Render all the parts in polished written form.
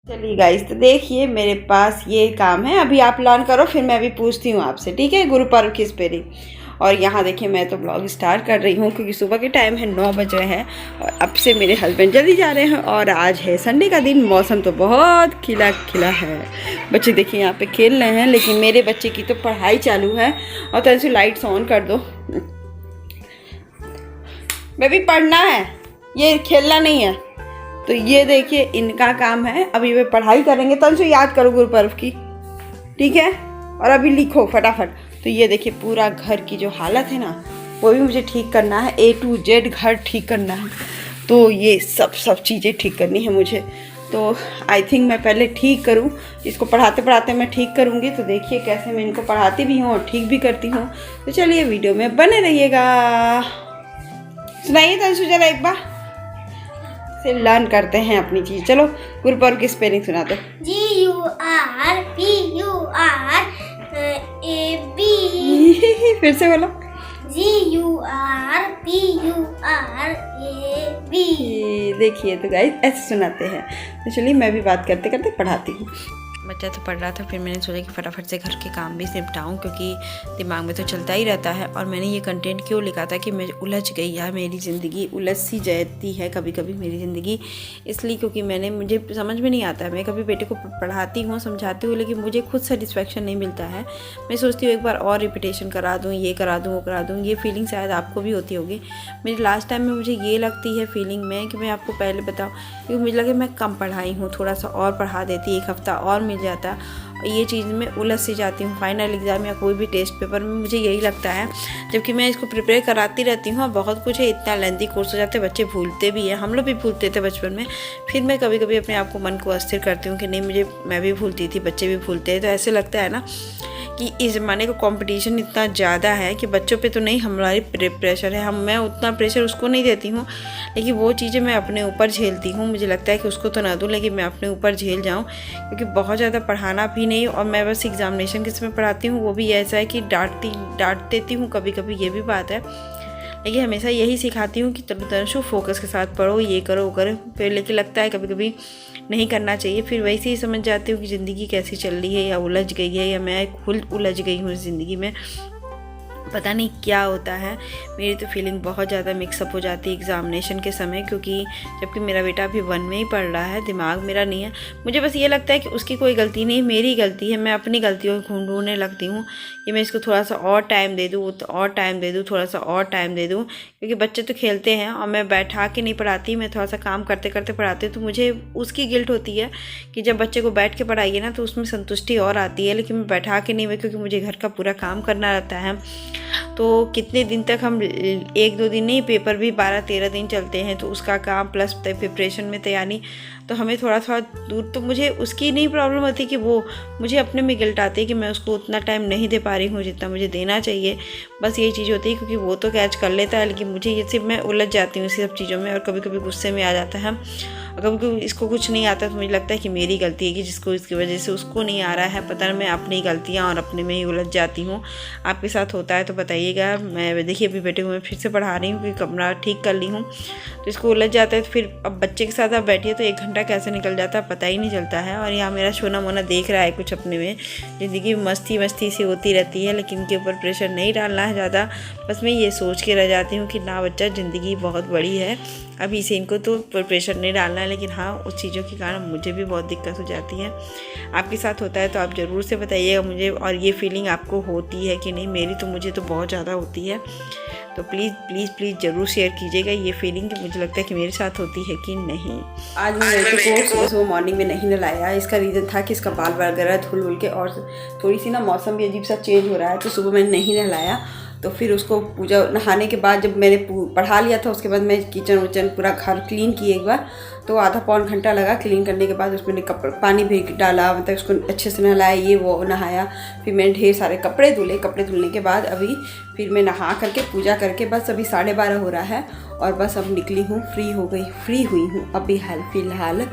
चलिए गाइस, तो देखिए मेरे पास ये काम है। अभी आप लर्न करो, फिर मैं भी पूछती हूँ आपसे, ठीक है। गुरु पर्व की स्पेलिंग। और यहाँ देखिए मैं तो ब्लॉग स्टार्ट कर रही हूँ क्योंकि सुबह के टाइम है, 9 बज रहे हैं और अब से मेरे हस्बैंड जल्दी जा रहे हैं। और आज है संडे का दिन, मौसम तो बहुत खिला खिला है। बच्चे देखिए यहाँ पे खेल रहे हैं, लेकिन मेरे बच्चे की तो पढ़ाई चालू है। और तो ऐसे लाइट्स ऑन कर दो, बेबी पढ़ना है, ये खेलना नहीं है। तो ये देखिए इनका काम है। अभी वे पढ़ाई करेंगे तो उनसे याद करो गुरु पर्व की, ठीक है। और अभी लिखो फटाफट। तो ये देखिए पूरा घर की जो हालत है ना, वो भी मुझे ठीक करना है। A to Z घर ठीक करना है। तो ये सब चीज़ें ठीक करनी है मुझे। तो आई थिंक मैं पहले ठीक करूं, इसको पढ़ाते पढ़ाते मैं ठीक करूंगी। तो देखिए कैसे मैं इनको पढ़ाती भी हूँ और ठीक भी करती हूँ। तो चलिए वीडियो में बने रहिएगा। सुनाइए तंशु जरा एक बार से लर्न करते हैं अपनी चीज़। चलो गुरु पर्व की स्पेलिंग सुना दो। GURPURAB। फिर से बोलो। GURPURAB। देखिए तो गाइस ऐसे सुनाते हैं। तो चलिए मैं भी बात करते करते पढ़ाती हूँ। बच्चा तो पढ़ रहा था, फिर मैंने सोचा कि फटाफट से घर के काम भी निपटाऊँ क्योंकि दिमाग में तो चलता ही रहता है। और मैंने ये कंटेंट क्यों लिखा था कि मैं उलझ गई है, मेरी ज़िंदगी उलझ सी जाती है कभी कभी मेरी ज़िंदगी। इसलिए क्योंकि मुझे समझ में नहीं आता है। मैं कभी बेटे को पढ़ाती हूँ, समझाती हूँ, लेकिन मुझे खुद सेटिस्फेक्शन नहीं मिलता है। मैं सोचती हूँ एक बार और रिपीटेशन करा दूँ, ये करा दूँ, वो करा दूँ। ये फीलिंग शायद आपको भी होती होगी। मेरी लास्ट टाइम में मुझे ये लगती है फीलिंग में कि मैं आपको पहले बताऊँ, क्योंकि मुझे लगे मैं कम पढ़ाई हूँ, थोड़ा सा और पढ़ा देती, एक हफ़्ता और मिल जाता। ये चीज़ में उलझ सी जाती हूँ। फाइनल एग्ज़ाम या कोई भी टेस्ट पेपर में मुझे यही लगता है, जबकि मैं इसको प्रिपेयर कराती रहती हूँ। और बहुत कुछ है, इतना लेंथी कोर्स हो जाते हैं, बच्चे भूलते भी हैं, हम लोग भी भूलते थे बचपन में। फिर मैं कभी कभी अपने आप को मन को अस्थिर करती हूँ कि नहीं, मैं भी भूलती थी, बच्चे भी भूलते हैं। तो ऐसे लगता है ना कि इस ज़माने का कंपटीशन इतना ज़्यादा है कि बच्चों पे तो नहीं हमारी प्रेशर है, मैं उतना प्रेशर उसको नहीं देती हूँ, लेकिन वो चीज़ें मैं अपने ऊपर झेलती हूँ। मुझे लगता है कि उसको तो ना दूँ, लेकिन मैं अपने ऊपर झेल जाऊँ, क्योंकि बहुत ज़्यादा पढ़ाना भी नहीं। और मैं बस एग्जामिनेशन के समय पढ़ाती हूँ, वो भी ऐसा है कि डांट देती हूँ कभी कभी, ये भी बात है। लेकिन हमेशा यही सिखाती हूँ कि तंशु फोकस के साथ पढ़ो, ये करो वो करो। फिर लेकिन लगता है कभी कभी नहीं करना चाहिए। फिर वैसे ही समझ जाती हूँ कि ज़िंदगी कैसी चल रही है, या उलझ गई है, या मैं खुद उलझ गई हूँ इस ज़िंदगी में। पता नहीं क्या होता है। मेरी तो फीलिंग बहुत ज़्यादा मिक्सअप हो जाती है एग्ज़ामिनेशन के समय, क्योंकि जबकि मेरा बेटा अभी 1 में ही पढ़ रहा है, दिमाग मेरा नहीं है। मुझे बस ये लगता है कि उसकी कोई गलती नहीं, मेरी गलती है। मैं अपनी गलतियों को ढूंढने लगती हूँ कि मैं इसको थोड़ा सा और टाइम दे दूँ, और टाइम दे दूँ, थोड़ा सा और टाइम दे दूँ, क्योंकि बच्चे तो खेलते हैं और मैं बैठा के नहीं पढ़ाती, मैं थोड़ा सा काम करते करते पढ़ाती हूँ। तो मुझे उसकी गिल्ट होती है कि जब बच्चे को बैठ के पढ़ाइए ना तो उसमें संतुष्टि और आती है, लेकिन मैं बैठा के नहीं, क्योंकि मुझे घर का पूरा काम करना रहता है। तो कितने दिन तक हम 1-2 दिन नहीं, पेपर भी 12-13 दिन चलते हैं, तो उसका काम प्लस प्रिपरेशन में तैयारी, तो हमें थोड़ा दूर। तो मुझे उसकी नहीं प्रॉब्लम होती कि वो मुझे अपने में गिल्ट आती है कि मैं उसको उतना टाइम नहीं दे पा रही हूँ जितना मुझे देना चाहिए। बस यही चीज़ होती है, क्योंकि वो तो कैच कर लेता है, लेकिन मुझे ये सिर्फ मैं उलझ जाती हूँ इसी सब चीज़ों में। और कभी कभी गुस्से में आ जाता है, और कभी कभी इसको कुछ नहीं आता तो मुझे लगता है कि मेरी गलती है कि जिसको इसकी वजह से उसको नहीं आ रहा है। पता नहीं, मैं अपनी गलतियाँ और अपने में ही उलझ जाती हूँ। आपके साथ होता है तो बताइएगा। मैं देखिए अभी बेटे को मैं फिर से पढ़ा रही हूँ क्योंकि कमरा ठीक कर ली हूँ, तो इसको उलझ जाता है। तो फिर अब बच्चे के साथ आप बैठिए तो 1 घंटा कैसे निकल जाता है पता ही नहीं चलता है। और यहाँ मेरा सोना मोना देख रहा है कुछ अपने में, ज़िंदगी मस्ती मस्ती सी होती रहती है, लेकिन इनके ऊपर प्रेशर नहीं डालना है ज़्यादा। बस मैं ये सोच के रह जाती हूँ कि ना बच्चा, ज़िंदगी बहुत बड़ी है, अभी से इनको तो प्रेशर नहीं डालना है। लेकिन हाँ, उस चीज़ों के कारण मुझे भी बहुत दिक्कत हो जाती है। आपके साथ होता है तो आप ज़रूर से बताइएगा मुझे, और ये फीलिंग आपको होती है कि नहीं। मेरी तो मुझे तो बहुत ज़्यादा होती है। तो प्लीज़ प्लीज़ प्लीज़ ज़रूर शेयर कीजिएगा ये फीलिंग, कि मुझे लगता है कि मेरे साथ होती है कि नहीं। आज मैं बेटे को सुबह मॉर्निंग में नहीं नहलाया। इसका रीज़न था कि इसका बाल वगैरह धुल के, और थोड़ी सी ना मौसम भी अजीब सा चेंज हो रहा है, तो सुबह मैंने नहीं नहलाया। तो फिर उसको पूजा नहाने के बाद जब मैंने पढ़ा लिया था, उसके बाद मैं किचन विचन पूरा घर क्लीन किए एक बार। तो आधा पौन घंटा लगा क्लीन करने के बाद। उसमें पानी भी डाला, मतलब उसको अच्छे से नहलाया, ये वो नहाया। फिर मैंने ढेर सारे कपड़े धुले। कपड़े धुलने के बाद अभी फिर मैं नहा करके पूजा करके बस अभी 12:30 हो रहा है, और बस अब निकली हूँ, फ्री हुई हूँ। अभी फ़िलहाल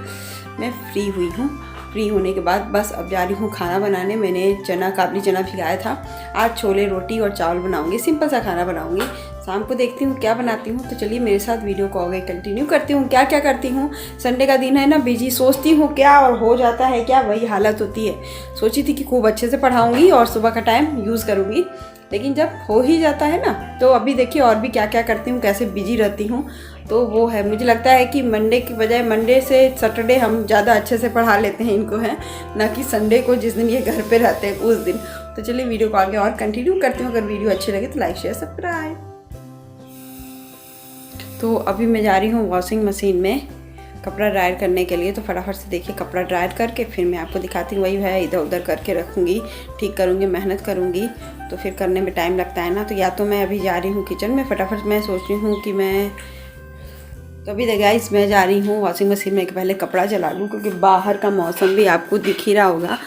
मैं फ्री हुई हूँ। फ्री होने के बाद बस अब जा रही हूँ खाना बनाने। मैंने काबली चना भिगाया था। आज छोले रोटी और चावल बनाऊँगी, सिंपल सा खाना बनाऊँगी। शाम को देखती हूँ क्या बनाती हूँ। तो चलिए मेरे साथ वीडियो को आगे कंटिन्यू करती हूँ। क्या क्या करती हूँ, संडे का दिन है ना, बिजी सोचती हूँ क्या और हो जाता है क्या, वही हालत होती है। सोची थी कि खूब अच्छे से पढ़ाऊँगी और सुबह का टाइम यूज़ करूँगी, लेकिन जब हो ही जाता है ना, तो अभी देखिए और भी क्या क्या करती हूँ, कैसे बिजी रहती हूँ। तो वो है, मुझे लगता है कि मंडे की बजाय मंडे से सैटरडे हम ज़्यादा अच्छे से पढ़ा लेते हैं इनको, है ना, कि संडे को जिस दिन ये घर पे रहते हैं उस दिन। तो चलिए वीडियो को आगे और कंटिन्यू करती हूँ। अगर वीडियो अच्छी लगे तो लाइक शेयर सब्सक्राइब। तो अभी मैं जा रही हूँ वॉशिंग मशीन में कपड़ा ड्रायर करने के लिए। तो फटाफट से देखिए कपड़ा ड्रायर करके फिर मैं आपको दिखाती हूँ। वही है, इधर उधर करके रखूँगी, ठीक करूँगी, मेहनत करूँगी, तो फिर करने में टाइम लगता है ना। तो या तो मैं अभी जा रही हूँ किचन में, फटाफट मैं सोच रही हूँ कि मैं तो अभी गाइस मैं जा रही हूँ वॉशिंग मशीन में पहले कपड़ा चला लूँ, क्योंकि बाहर का मौसम भी आपको दिख ही रहा होगा,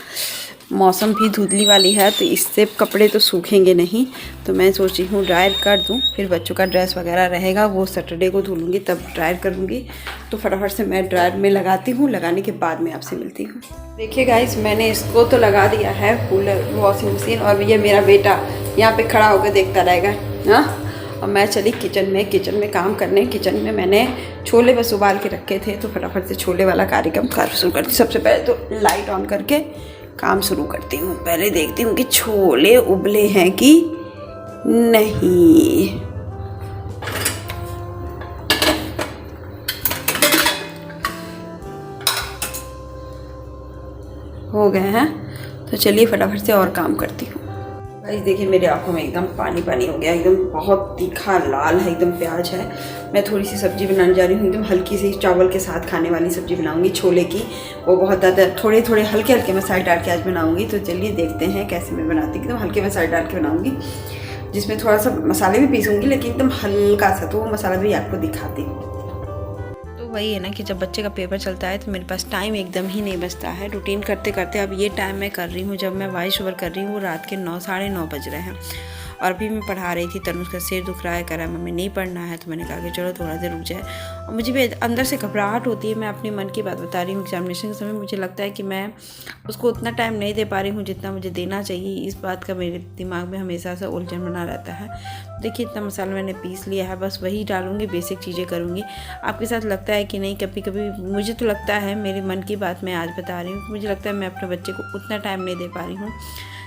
मौसम भी धुंधली वाली है, तो इससे कपड़े तो सूखेंगे नहीं। तो मैं सोच रही हूँ ड्रायर कर दूँ, फिर बच्चों का ड्रेस वगैरह रहेगा वो सैटरडे को धुलूँगी तब ड्रायर करूँगी। तो फटाफट से मैं ड्रायर में लगाती हूँ, लगाने के बाद मैं आपसे मिलती हूँ। देखिए गाइस मैंने इसको तो लगा दिया है कूलर वॉशिंग मशीन, और ये मेरा बेटा यहाँ पे खड़ा होकर देखता रहेगा। हाँ, और मैं चली किचन में काम करने। किचन में मैंने छोले बस उबाल के रखे थे, तो फटाफट से छोले वाला कार्यक्रम शुरू करती हूँ। सबसे पहले तो लाइट ऑन करके काम शुरू करती हूँ। पहले देखती हूँ कि छोले उबले हैं कि नहीं। हो गए हैं, तो चलिए फटाफट से और काम करती हूँ। गाइस देखिए मेरे आंखों में एकदम पानी पानी हो गया, एकदम बहुत तीखा लाल है, एकदम प्याज है। मैं थोड़ी सी सब्जी बनाने जा रही हूँ, एकदम हल्की सी चावल के साथ खाने वाली सब्जी बनाऊंगी छोले की। वो बहुत ज़्यादा थोड़े थोड़े हल्के हल्के मसाले डाल के आज बनाऊंगी। तो चलिए देखते हैं कैसे मैं बनाती हूँ। एकदम हल्के मसाले डाल के बनाऊंगी, जिसमें थोड़ा सा मसाले भी पीसूँगी, लेकिन एकदम हल्का सा, तो वो मसाला भी आपको दिखाती हूँ। वही है ना कि जब बच्चे का पेपर चलता है तो मेरे पास टाइम एकदम ही नहीं बचता है। रूटीन करते करते अब ये टाइम मैं कर रही हूँ, जब मैं वॉइस ओवर कर रही हूँ वो रात के 9 साढ़े 9 बज रहे हैं। और अभी मैं पढ़ा रही थी, तनुष का सिर दुख रहा है, कह रहा है मम्मी नहीं पढ़ना है। तो मैंने कहा कि चलो थोड़ा देर रुक जाए। और मुझे भी अंदर से घबराहट होती है, मैं अपने मन की बात बता रही हूँ। एग्जामिनेशन के समय मुझे लगता है कि मैं उसको उतना टाइम नहीं दे पा रही हूँ जितना मुझे देना चाहिए। इस बात का मेरे दिमाग में हमेशा से उलझन बना रहता है। देखिए इतना मसाला मैंने पीस लिया है, बस वही डालूंगी, बेसिक चीज़ें करूँगी। आपके साथ लगता है कि नहीं? कभी कभी मुझे तो लगता है, मेरे मन की बात मैं आज बता रही हूँ, मुझे लगता है मैं अपने बच्चे को उतना टाइम नहीं दे पा रही हूँ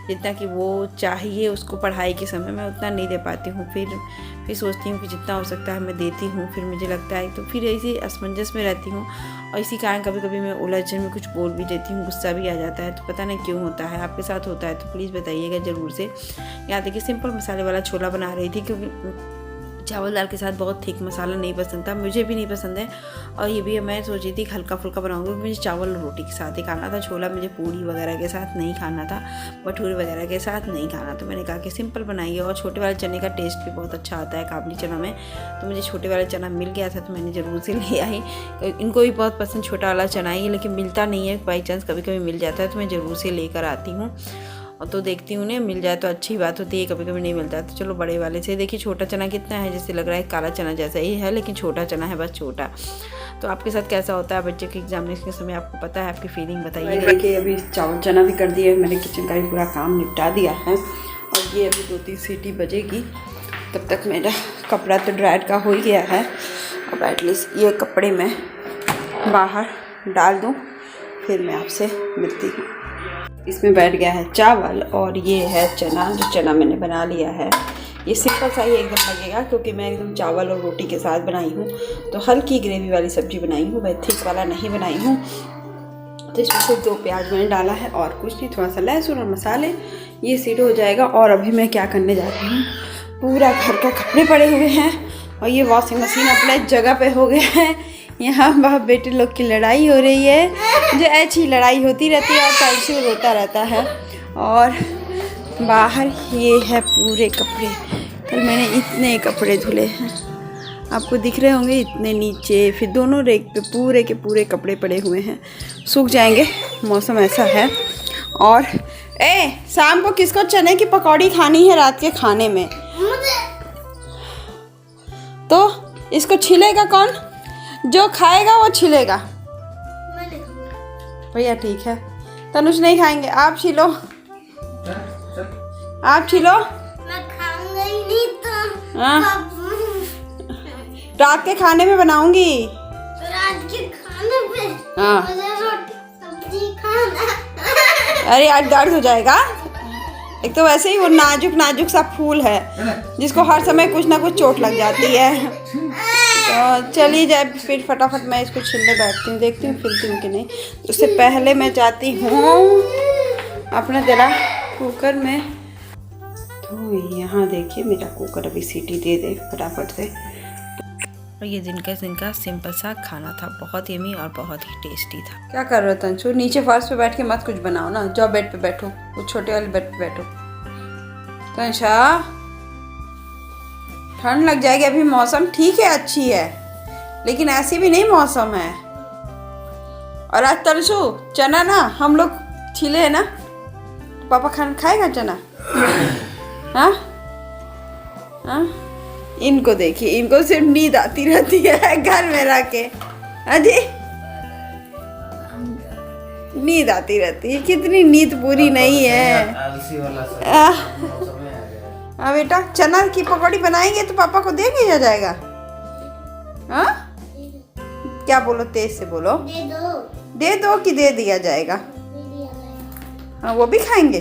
जितना कि वो चाहिए उसको पढ़ाई के समय, मैं उतना नहीं दे पाती हूँ। फिर सोचती हूँ कि जितना हो सकता है मैं देती हूँ, फिर मुझे लगता है, तो फिर ऐसी असमंजस में रहती हूँ। और इसी कारण कभी कभी मैं उलझन में कुछ बोल भी देती हूँ, गुस्सा भी आ जाता है। तो पता नहीं क्यों होता है, आपके साथ होता है तो प्लीज़ बताइएगा ज़रूर से। यहाँ देखिए सिंपल मसाले वाला छोला बना रही थी, क्योंकि चावल दाल के साथ बहुत थिक मसाला नहीं पसंद था, मुझे भी नहीं पसंद है। और ये भी मैं सोची थी हल्का फुल्का बनाऊंगी, क्योंकि मुझे चावल और रोटी के साथ ही खाना था। छोला मुझे पूड़ी वगैरह के साथ नहीं खाना था, भटूरे वगैरह के साथ नहीं खाना। तो मैंने कहा कि सिंपल बनाइए। और छोटे वाले चने का टेस्ट भी बहुत अच्छा आता है काबुली चना में। तो मुझे छोटे वाला चना मिल गया था, तो मैंने ज़रूर से ले आई। इनको भी बहुत पसंद छोटा वाला चना ही, लेकिन मिलता नहीं है, बाई चांस कभी कभी मिल जाता है तो मैं ज़रूर से लेकर आती हूँ। और तो देखती हूँ, मिल जाए तो अच्छी बात होती है, कभी कभी नहीं मिलता है। तो चलो बड़े वाले से देखिए छोटा चना कितना है, जैसे लग रहा है काला चना जैसा ही है, लेकिन छोटा चना है, बस छोटा। तो आपके साथ कैसा होता है बच्चे के एग्जामिनेशन के समय, आपको पता है? आपकी फीलिंग बताइए। देखिए अभी चावल चना भी कर दिया, मैंने किचन का भी पूरा काम निपटा दिया है। और ये अभी 2-3 सीटी बजेगी, तब तक मेरा कपड़ा तो ड्रायर का हो ही गया है। अब एटलीस्ट ये कपड़े मैं बाहर डाल दूँ, फिर मैं आपसे मिलती हूँ। इसमें बैठ गया है चावल, और ये है चना, जो चना मैंने बना लिया है। ये सिंपल सा ही एकदम लगेगा, क्योंकि मैं एकदम चावल और रोटी के साथ बनाई हूँ। तो हल्की ग्रेवी वाली सब्जी बनाई हूँ, मैं थिक वाला नहीं बनाई हूँ। तो इसमें सिर्फ 2 प्याज मैंने डाला है और कुछ नहीं, थोड़ा सा लहसुन और मसाले, ये सीट हो जाएगा। और अभी मैं क्या करने जा रही हूँ, पूरा घर का कपड़े पड़े हुए हैं और ये वॉशिंग मशीन अपने जगह पे हो गया है। यहाँ बाप बेटे लोग की लड़ाई हो रही है, जो ऐसी लड़ाई होती रहती है और टाइल्स होता रहता है। और बाहर ये है पूरे कपड़े, कल मैंने इतने कपड़े धुले हैं, आपको दिख रहे होंगे, इतने नीचे, फिर दोनों रेक पे पूरे के पूरे कपड़े पड़े हुए हैं, सूख जाएंगे, मौसम ऐसा है। और शाम को किसको चने की पकौड़ी खानी है रात के खाने में? तो इसको छिलेगा कौन? जो खाएगा वो छिलेगा। भैया ठीक है, तनुष नहीं खाएंगे, आप छिलो, आप छिलो। मैं खाऊंगा ही नहीं तो रात के खाने में बनाऊंगी। रात के खाने में? हाँ। रोटी सब्जी खाना। अरे आज दर्द हो जाएगा। एक तो वैसे ही वो नाजुक नाजुक सा फूल है जिसको हर समय कुछ ना कुछ चोट लग जाती है। तो चली जाए फिर फटाफट मैं इसको छिलने बैठती हूँ, देखती हूँ फिरती हूँ कि नहीं। उससे पहले मैं जाती हूँ अपना जरा कुकर में। तो यहाँ देखिए मेरा कुकर अभी सीटी दे दे फटाफट से। और ये दिन का सिंपल सा खाना था, बहुत यमी और बहुत ही टेस्टी था। क्या कर रहे हो तंशु? नीचे फर्श पे बैठ के मत कुछ बनाओ ना, जाओ बेड पे बैठो, वो छोटे वाले बेड पे बैठो। तंशा ठंड लग जाएगी। अभी मौसम ठीक है, अच्छी है, लेकिन ऐसी भी नहीं मौसम है। और आज तंशु चना ना हम लोग छीले है ना, पापा खाएगा चना? हाँ हाँ। इनको देखिए, इनको सिर्फ नींद आती रहती है घर में रह के। अजी नींद आती रहती है, कितनी नींद पूरी नहीं है। हाँ बेटा, चना की पकौड़ी बनाएंगे तो पापा को दे दिया जाएगा। हाँ क्या बोलो, तेज से बोलो। दे दो कि दे दिया जाएगा? हाँ वो भी खाएंगे।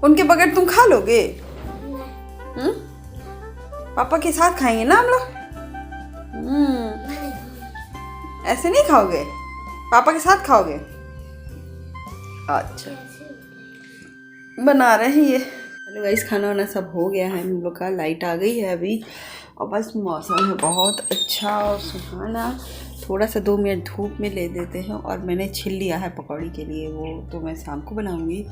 उनके बगैर तुम खा लोगे? पापा के साथ खाएंगे ना हम लोग। ऐसे नहीं खाओगे, पापा के साथ खाओगे? अच्छा बना रहे हैं ये। हेलो गाइस, खाना वाना सब हो गया है हम लोग का। लाइट आ गई है अभी और बस मौसम है बहुत अच्छा और सुहाना। थोड़ा सा 2 मिनट धूप में ले देते हैं। और मैंने छिल लिया है पकौड़ी के लिए, वो तो मैं शाम को बनाऊंगी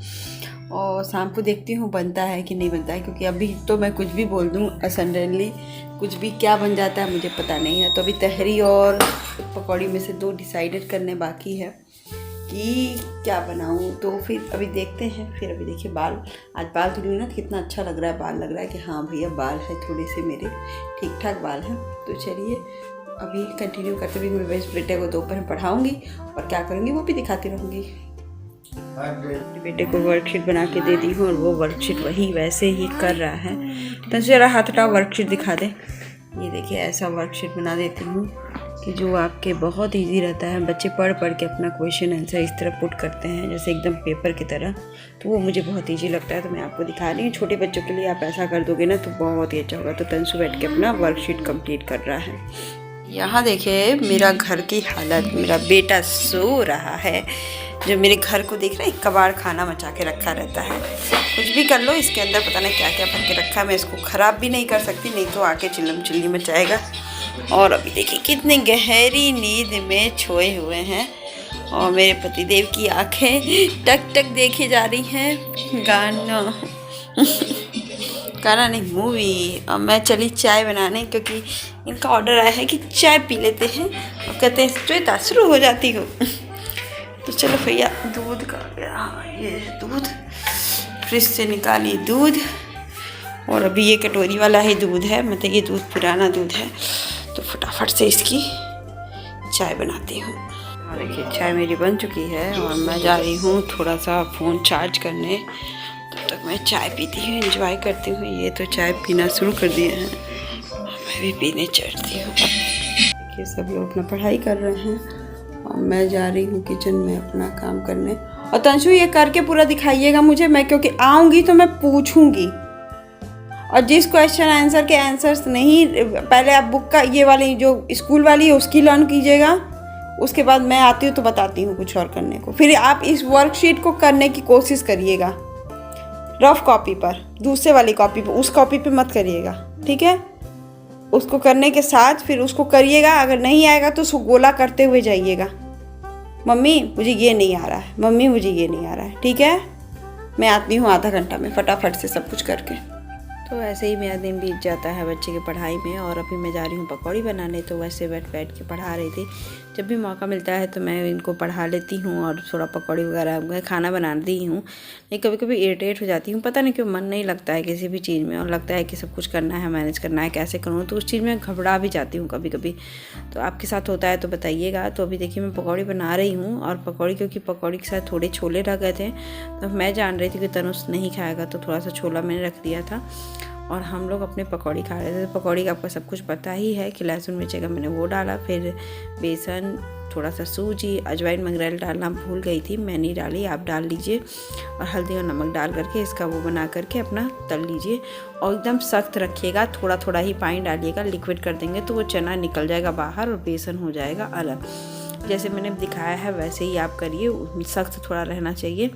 और शाम को देखती हूँ बनता है कि नहीं बनता है, क्योंकि अभी तो मैं कुछ भी बोल दूँ सडनली कुछ भी क्या बन जाता है मुझे पता नहीं है। तो अभी तहरी और पकौड़ी में से 2 डिसाइडेड करने बाकी है कि क्या बनाऊँ। तो फिर अभी देखते हैं। फिर अभी देखिए आज बाल धुली ना, कितना अच्छा लग रहा है। बाल लग रहा है कि हाँ भैया बाल है थोड़े से मेरे ठीक ठाक बाल हैं। तो चलिए अभी कंटिन्यू करते हुए मैं बेटे को दोपहर पढ़ाऊँगी और क्या करूँगी वो भी दिखाती रहूँगी। बेटे को वर्कशीट बना के दे दी हूँ और वो वर्कशीट वही वैसे ही कर रहा है। तो जरा हाथ हटाओ, वर्कशीट दिखा दे। ये देखिए ऐसा वर्कशीट बना देती हूँ कि जो आपके बहुत इजी रहता है। बच्चे पढ़ के अपना क्वेश्चन आंसर इस तरह पुट करते हैं जैसे एकदम पेपर की तरह, तो वो मुझे बहुत इजी लगता है। तो मैं आपको दिखा रही हूँ। छोटे बच्चों के लिए आप ऐसा कर दोगे ना तो बहुत ही अच्छा होगा। तो तंशु बैठ के अपना वर्कशीट कंप्लीट कर रहा है। यहाँ देखिए मेरा घर की हालत, मेरा बेटा सो रहा है। जो मेरे घर को देख रहे हैं, कबाड़ खाना मचा के रखा रहता है। कुछ भी कर लो इसके अंदर पता नहीं क्या क्या भर के रखा है। मैं इसको ख़राब भी नहीं कर सकती, नहीं तो आके चिल्लम चिल्ली मचाएगा। और अभी देखिए कितने गहरी नींद में छोए हुए हैं और मेरे पतिदेव की आंखें टक टक देखे जा रही हैं गाना नहीं मूवी। और मैं चली चाय बनाने, क्योंकि इनका ऑर्डर आया है कि चाय पी लेते हैं और कहते हैं श्वेता शुरू हो जाती हो। तो चलो भैया दूध का गया। हाँ ये दूध फ्रिज से निकाली दूध, और अभी ये कटोरी वाला ही दूध है, मतलब ये दूध पुराना दूध है। तो फटाफट से इसकी चाय बनाती हूँ। देखिए चाय मेरी बन चुकी है और मैं जा रही हूँ थोड़ा सा फ़ोन चार्ज करने। तब तक मैं चाय पीती हूँ, एंजॉय करती हूँ। ये तो चाय पीना शुरू कर दिए हैं, मैं भी पीने चढ़ती हूँ। देखिए सब लोग अपना पढ़ाई कर रहे हैं और मैं जा रही हूँ किचन में अपना काम करने। और तंशु ये करके पूरा दिखाइएगा मुझे, मैं क्योंकि आऊँगी तो मैं पूछूँगी। और जिस क्वेश्चन आंसर के आंसर्स नहीं, पहले आप बुक का ये वाली जो स्कूल वाली है उसकी लर्न कीजिएगा, उसके बाद मैं आती हूँ तो बताती हूँ कुछ और करने को। फिर आप इस वर्कशीट को करने की कोशिश करिएगा रफ कॉपी पर, दूसरे वाली कॉपी पर, उस कॉपी पे मत करिएगा, ठीक है। उसको करने के साथ फिर उसको करिएगा। अगर नहीं आएगा तो उसको गोला करते हुए जाइएगा, मम्मी मुझे ये नहीं आ रहा है, मम्मी मुझे ये नहीं आ रहा है, ठीक है। मैं आती हूँ आधा घंटा में फटाफट से सब कुछ करके। तो ऐसे ही मेरा दिन बीत जाता है बच्चे की पढ़ाई में। और अभी मैं जा रही हूँ पकौड़ी बनाने, तो वैसे बैठ के पढ़ा रही थी। जब भी मौका मिलता है तो मैं इनको पढ़ा लेती हूँ और थोड़ा पकौड़ी वगैरह खाना बना दी हूँ। नहीं कभी कभी इरिटेट हो जाती हूँ, पता नहीं क्यों मन नहीं लगता है किसी भी चीज़ में, और लगता है कि सब कुछ करना है, मैनेज करना है, कैसे करूँ, तो उस चीज़ में घबरा भी जाती हूँ कभी कभी। तो आपके साथ होता है तो बताइएगा। तो अभी देखिए मैं पकौड़ी बना रही हूँ, और पकौड़ी क्योंकि पकौड़ी के साथ थोड़े छोले रह गए थे, तो मैं जान रही थी कि तनुष नहीं खाएगा, तो थोड़ा सा छोला मैंने रख दिया था। और हम लोग अपने पकौड़ी खा रहे थे। तो पकौड़ी का आपको सब कुछ पता ही है कि लहसुन मिर्ची का मैंने वो डाला, फिर बेसन, थोड़ा सा सूजी, अजवाइन मंगरेल डालना भूल गई थी, मैं नहीं डाली, आप डाल लीजिए। और हल्दी और नमक डाल करके इसका वो बना करके अपना तल लीजिए। और एकदम सख्त रखिएगा, थोड़ा थोड़ा ही पानी डालिएगा, लिक्विड कर देंगे तो वो चना निकल जाएगा बाहर और बेसन हो जाएगा अलग। जैसे मैंने दिखाया है वैसे ही आप करिए, सख्त थोड़ा रहना चाहिए,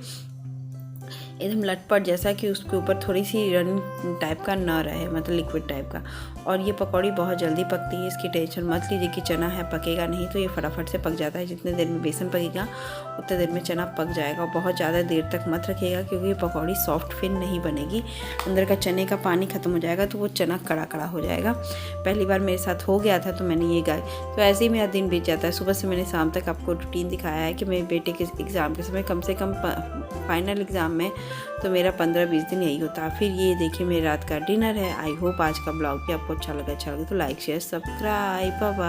एकदम लटपट जैसा कि उसके ऊपर थोड़ी सी रन टाइप का ना रहे, मतलब लिक्विड टाइप का। और ये पकौड़ी बहुत जल्दी पकती है, इसकी टेंशन मत लीजिए कि चना है पकेगा नहीं, तो ये फटाफट से पक जाता है। जितने देर में बेसन पकेगा उतने देर में चना पक जाएगा। और बहुत ज़्यादा देर तक मत रखिएगा क्योंकि ये पकौड़ी सॉफ्ट फिर नहीं बनेगी, अंदर का चने का पानी ख़त्म हो जाएगा तो वो चना कड़ा कड़ा हो जाएगा। पहली बार मेरे साथ हो गया था तो मैंने ये गाय, तो ऐसे ही मेरा दिन बीत जाता है। सुबह से मैंने शाम तक आपको रूटीन दिखाया है कि मेरे बेटे के एग्ज़ाम के समय कम से कम फाइनल एग्ज़ाम में तो मेरा 15-20 दिन यही होता है। फिर ये देखिए मेरी रात का डिनर है। आई होप आज का ब्लॉग भी आपको अच्छा लगा तो like share subscribe, bye bye.